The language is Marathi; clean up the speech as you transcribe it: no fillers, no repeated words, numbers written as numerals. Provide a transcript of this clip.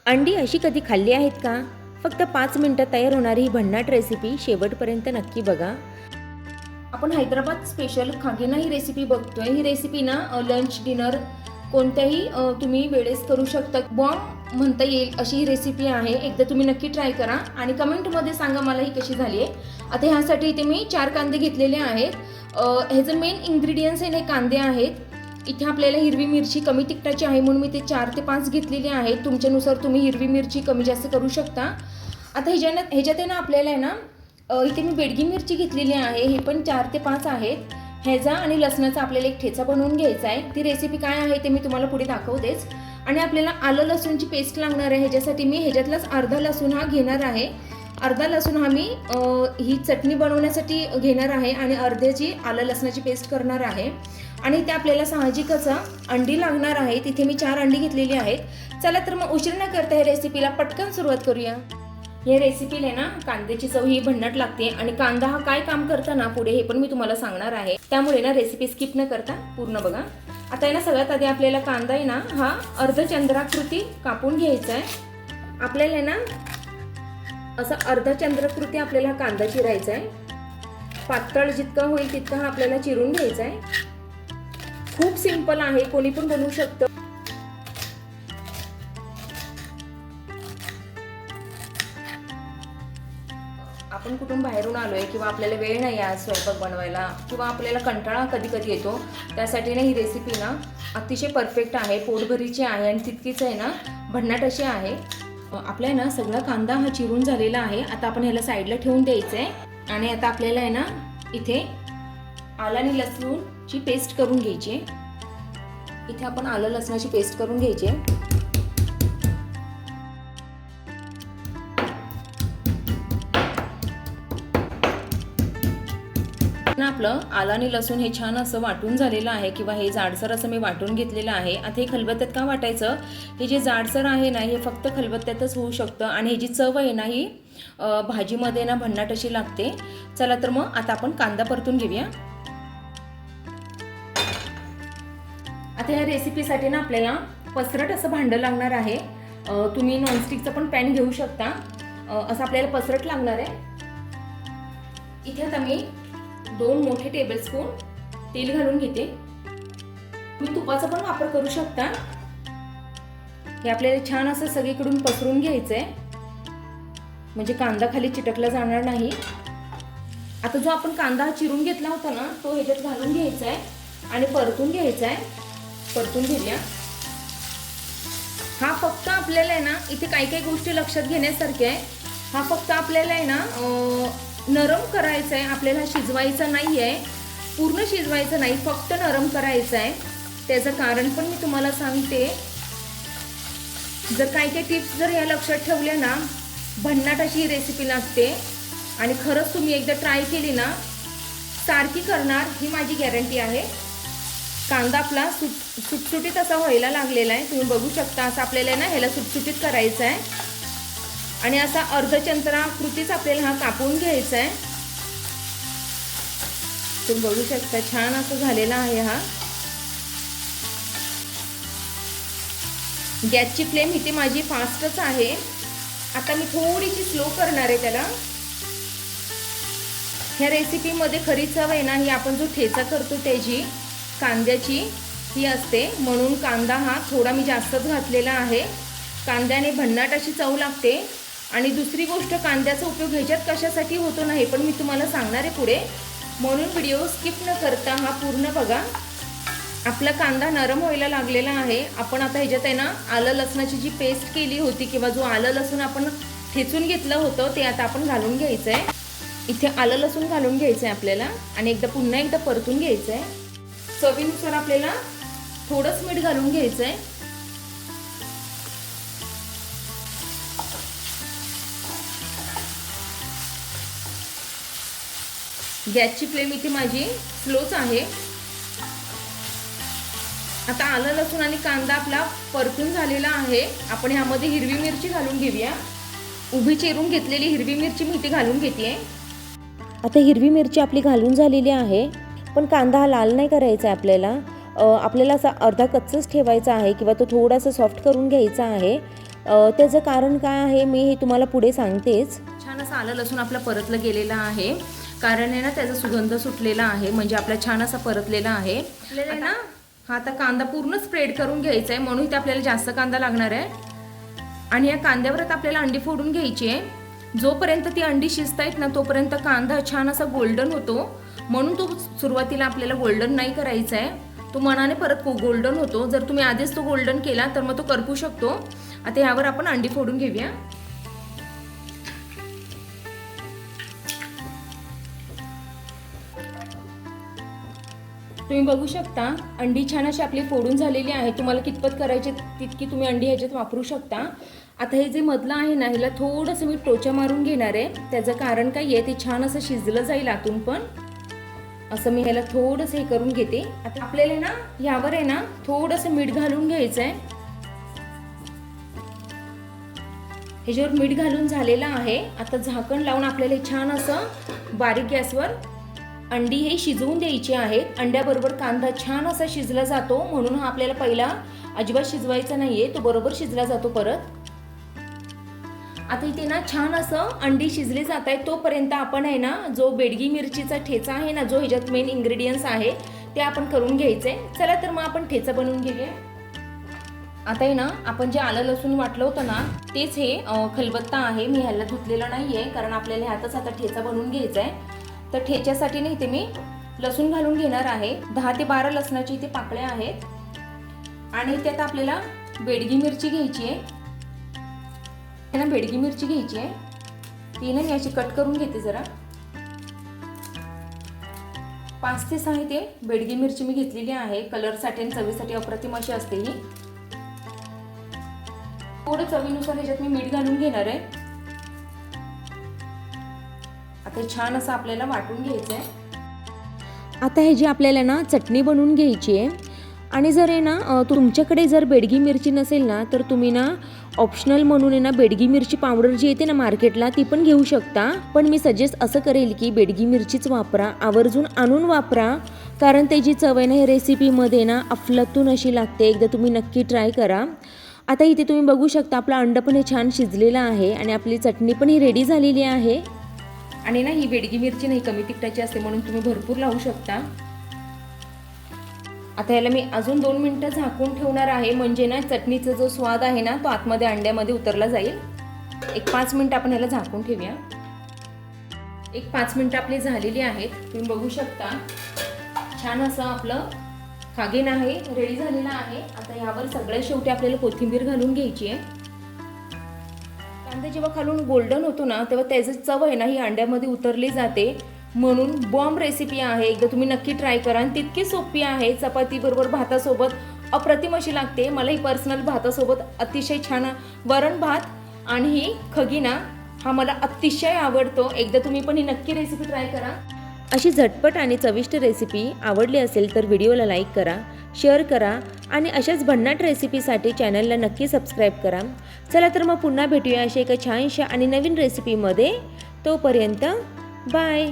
अंडी अशी कधी खाल्ली आहेत का? फक्त 5 मिनिटात तयार होणारी ही भन्नाट रेसिपी शेवटपर्यंत नक्की बघा. आपण हैदराबाद स्पेशल खागीना ही रेसिपी बघतोय. ही रेसिपी ना लंच डिनर कोणत्याही तुम्ही वेळेस करू शकता. बॉम्ब म्हणता येईल अशी ही रेसिपी आहे. एकदा तुम्ही नक्की ट्राय करा आणि कमेंटमध्ये सांगा मला ही कशी झाली आहे. आता ह्यासाठी इथे मी 4 कांदे घेतलेले आहेत. ह्याचं मेन इन्ग्रेडियंट्स हे कांदे आहेत. इथे आपल्याला हिरवी मिरची कमी तिखटाची आहे म्हणून मी ते 4 ते 5 घेतलेली आहे. तुमच्यानुसार तुम्ही हिरवी मिरची कमी जास्त करू शकता. आता ह्याच्यात आहे ना आपल्याला आहे ना इथे मी बेडगी मिरची घेतलेली आहे. हे पण 4 ते 5 आहेत. ह्याचा आणि लसणाचा आपल्याला एक ठेचा बनवून घ्यायचा आहे. ती रेसिपी काय आहे ते मी तुम्हाला पुढे दाखवतेच. आणि आपल्याला आलं लसूणची पेस्ट लागणार आहे. ह्याच्यासाठी मी ह्याच्यातलाच अर्धा लसूण हा घेणार आहे. अर्धा लसूण हा मी ही चटणी बनवण्यासाठी घेणार आहे आणि अर्ध्याची आलं लसणाची पेस्ट करणार आहे. आणि ते आपल्याला साहजिकच अंडी लागणार आहे. तिथे मी 4 अंडी घेतलेली आहेत. चला तर मग उशीर न करता या रेसिपीला पटकन सुरुवात करूया. या रेसिपीला ना कांद्याची चव ही भन्नाट लागते आणि कांदा हा काय काम करताना पुढे हे पण मी तुम्हाला सांगणार आहे. त्यामुळे ना रेसिपी स्किप न करता पूर्ण बघा. आता आहे ना सगळ्यात आधी आपल्याला कांदा आहे ना हा अर्धचंद्राकृती कापून घ्यायचा आहे. आपल्याला आहे ना असा अर्धचंद्राकृती आपल्याला कांदा चिरायचा आहे. पातळ जितका होईल तितका हा आपल्याला चिरून घ्यायचा आहे. खूप सिंपल आहे, कोणी पण बनवू शकतं. आपण कुठून बाहेरून आलोय किंवा आपल्याला वेळ नाही आज स्वयंपाक बनवायला किंवा आपल्याला कंटाळा कधी कधी येतो, त्यासाठी ना ही रेसिपी ना अतिशय परफेक्ट आहे, पोटभरीची आहे आणि तितकीच आहे ना भन्नाट अशी आहे. आपल्या ना सगळा कांदा हा चिरून झालेला आहे. आता आपण ह्याला साईडला ठेवून द्यायचं आहे. आणि आता आपल्याला आहे ना इथे आलं आणि लसूणची पेस्ट करून घ्यायची आहे. इथे आपण आलं लसणाची पेस्ट करून घ्यायची आहे. आपलं आलं आणि लसूण हे छान असं वाटून झालेलं आहे किंवा हे जाडसर असं मी वाटून घेतलेलं आहे. आता हे खलबत्त्यात का वाटायचं? हे जे जाडसर आहे ना हे फक्त खलबत्त्यातच होऊ शकतं आणि हे जी चव आहे ना ही भाजीमध्ये ना भन्नाट अशी लागते. चला तर मग आता आपण कांदा परतून घेऊया. आता या रेसिपीसाठी ना आपल्याला पसरट असं भांडं लागणार आहे. तुम्ही नॉनस्टिकचं पण पॅन घेऊ शकता. असं आपल्याला पसरट लागणार आहे. इथे आता मी 2 मोठे टेबलस्पून तेल घालून घेते. तुम्ही तुपाचा पण वापर करू शकता. हे आपल्याला छान असं सगळीकडून पसरून घ्यायचंय म्हणजे कांदा खाली चिटकला जाणार नाही. आता जो आपण कांदा चिरून घेतला होता ना तो ह्याच्यात घालून घ्यायचा आहे आणि परतून घ्यायचा आहे. परतून घेऊया. हा फक्त आपल्याला आहे ना इथे काही गोष्टी लक्षात घेण्यासारख्या आहे. हा फक्त आपल्याला आहे ना नरम करायचं आहे. आपल्याला शिजवायचं नाही आहे, पूर्ण शिजवायचं नाही, फक्त नरम करायचं आहे. त्याचं कारण पण मी तुम्हाला सांगते. जर काही टिप्स जर या लक्षात ठेवल्या ना भन्नाट अशी रेसिपी लागते आणि खरंच तुम्ही एकदा ट्राय केली ना सारखी करणार ही माझी गॅरंटी आहे. कांदा आपला सुटसुटीत असा व्हायला लागलेला आहे. तुम्ही बघू शकता. असं आपल्याला ना ह्याला सुटसुटीत करायचं आहे आणि असा अर्धचंद्राकृतीच आपल्याला हा कापून घ्यायचा आहे. तुम्ही बघू शकता छान असं झालेला आहे. हा गॅसची फ्लेम इथे माझी फास्टच आहे. आता मी थोडीशी स्लो करणार आहे त्याला. ह्या रेसिपीमध्ये खरी चव आहे ना ही आपण जो ठेचा करतो त्याची कांद्याची ही असते. म्हणून कांदा हा थोडा मी जास्तच घातलेला आहे. कांद्याने भन्नाट अशी चव लागते. आणि दुसरी गोष्ट कांद्याचा उपयोग ह्याच्यात कशासाठी होतो ना हे पण मी तुम्हाला सांगणार आहे पुढे. म्हणून व्हिडिओ स्किप न करता हा पूर्ण बघा. आपला कांदा नरम व्हायला लागलेला आहे. आपण आता ह्याच्यात आहे ना आलं लसणाची जी पेस्ट केली होती किंवा जो आलं लसूण आपण ठेचून घेतलं होतं ते आता आपण घालून घ्यायचं आहे. इथे आलं लसूण घालून घ्यायचं आहे आपल्याला आणि पुन्हा एकदा परतून घ्यायचं आहे. चवीनुसार आपल्याला थोडंच मीठ घालून घ्यायचं आहे. गॅसची फ्लेम इथे माझी स्लोच आहे. आता आलं लसूण आणि कांदा आपला परतून झालेला आहे. आपण ह्यामध्ये हिरवी मिरची घालून घेऊया. उभी चिरून घेतलेली हिरवी मिरची मी इथे घालून घेते. आता हिरवी मिरची आपली घालून झालेली आहे. पण कांदा हा लाल नाही करायचा आहे आपल्याला. आपल्याला असा अर्धा कच्चाच ठेवायचा आहे किंवा तो थोडासा सॉफ्ट करून घ्यायचा आहे. त्याचं कारण काय आहे मी हे तुम्हाला पुढे सांगतेच. छान असं आलं लसूण आपलं परतलं गेलेलं आहे, कारण आहे ना त्याचा सुगंध सुटलेला आहे, म्हणजे आपला छान असा परतलेला आहे. आपल्याला ना हा आता कांदा पूर्ण स्प्रेड करून घ्यायचा आहे, म्हणून इथे आपल्याला जास्त कांदा लागणार आहे. आणि या कांद्यावर आता आपल्याला अंडी फोडून घ्यायची आहे. जोपर्यंत ती अंडी शिजतायत ना तोपर्यंत कांदा छान असा गोल्डन होतो, म्हणून तो सुरुवातीला आपल्याला गोल्डन नाही करायचा आहे, तो मनाने परत गोल्डन होतो. जर तुम्ही आधीच तो गोल्डन केला तर मग तो करपू शकतो. आता यावर आपण अंडी फोडून घेऊया. तुम्ही बघू शकता अंडी छान अशी आपली फोडून झालेली आहे. तुम्हाला कितपत करायचे तितकी तुम्ही अंडी ह्याच्यात वापरू शकता. आता हे जे मधलं आहे ना ह्याला थोडंसं मी टोचा मारून घेणार आहे. त्याचं कारण काय आहे, ते छान असं शिजलं जाईल आतून पण. असं मी ह्याला थोडंसं हे करून घेते. आता आपल्याला ना ह्यावर आहे ना थोडंसं मीठ घालून घ्यायचं आहे. ह्याच्यावर मीठ घालून झालेलं आहे. आता झाकण लावून आपल्याला छान असं बारीक गॅसवर अंडी हे शिजवून द्यायची आहेत. अंड्याबरोबर कांदा छान असा शिजला जातो, म्हणून हा आपल्याला पहिला अजिबात शिजवायचा नाहीये, तो बरोबर शिजला जातो परत. आता इथे ना छान असं अंडी शिजली जात आहे. तोपर्यंत आपण आहे ना जो बेडगी मिरचीचा ठेचा आहे ना, जो ह्याच्यात मेन इंग्रेडियंट्स आहे ते आपण करून घ्यायचे. चला तर मग आपण ठेचा बनवून घेऊया. आता आहे ना आपण जे आलं लसूण वाटलं होतं ना तेच हे खलबत्ता आहे. मी ह्याला धुतलेलं नाहीये, कारण आपल्याला ह्यातच आता ठेचा बनवून घ्यायचा आहे. तर ठेच्यासाठी ना इथे मी लसूण घालून घेणार आहे. 10 ते 12 लसणाची इथे पाकळ्या आहेत. आणि त्यात आपल्याला बेडगी मिरची घ्यायची आहे. ना बेडगी मिरची घ्यायची आहे, ती ना मी अशी कट करून घेते जरा. 5 ते 6 ते बेडगी मिरची मी घेतलेली आहे. कलरसाठी आणि चवीसाठी अप्रतिम अशी असते ही. थोडं चवीनुसार ह्याच्यात मी मीठ घालून घेणार आहे. आता छान असं आपल्याला वाटून घ्यायचं आहे. आता ह्याची आपल्याला ना चटणी बनवून घ्यायची आहे. आणि जर आहे ना तुमच्याकडे जर बेडगी मिरची नसेल ना तर तुम्ही ना ऑप्शनल म्हणून आहे ना बेडगी मिरची पावडर जी येते ना मार्केटला ती पण घेऊ शकता. पण मी सजेस्ट असं करेल की बेडगी मिरचीच वापरा, आवर्जून आणून वापरा, कारण त्याची चव आहे ना या रेसिपीमध्ये ना अफलातून अशी लागते. एकदा तुम्ही नक्की ट्राय करा. आता इथे तुम्ही बघू शकता आपलं अंड पण हे छान शिजलेलं आहे आणि आपली चटणी पण ही रेडी झालेली आहे. आणि ना ही बेडगी मिरची नाही कमी तिखटाची असते, म्हणून तुम्ही भरपूर लावू शकता. आता याला मी अजून 2 मिनिटं झाकून ठेवणार आहे, म्हणजे ना चटणीचा जो स्वाद आहे ना तो आतमध्ये अंड्यामध्ये उतरला जाईल. एक 5 मिनिटं आपण याला झाकून ठेवूया. एक 5 मिनिटं आपली झालेली आहेत. तुम्ही बघू शकता छान असं आपलं खागीन आहे रेडी झालेला आहे. आता यावर सगळ्यात शेवटी आपल्याला कोथिंबीर घालून घ्यायची आहे. कांदा जेव्हा खालून गोल्डन होतो ना तेव्हा त्याची चव आहे ना ही अंड्यामध्ये उतरली जाते, म्हणून बॉम्ब रेसिपी आहे. एकदा तुम्ही नक्की ट्राय करा. आणि तितकी सोपी आहे. चपाती बरोबर भातासोबत अप्रतिम अशी लागते. मला ही पर्सनल भातासोबत अतिशय छान वरण भात आणि ही खगीना हा मला अतिशय आवडतो. एकदा तुम्ही पण ही नक्की रेसिपी ट्राय करा. अशी झटपट आणि चविष्ट रेसिपी आवडली असेल तर व्हिडिओला लाईक करा, शेअर करा आणि अशाच भन्नाट रेसिपीसाठी चॅनलला नक्की सबस्क्राईब करा. चला तर मग पुन्हा भेटूया अशा एका छानशा आणि नवीन रेसिपीमध्ये. तोपर्यंत बाय.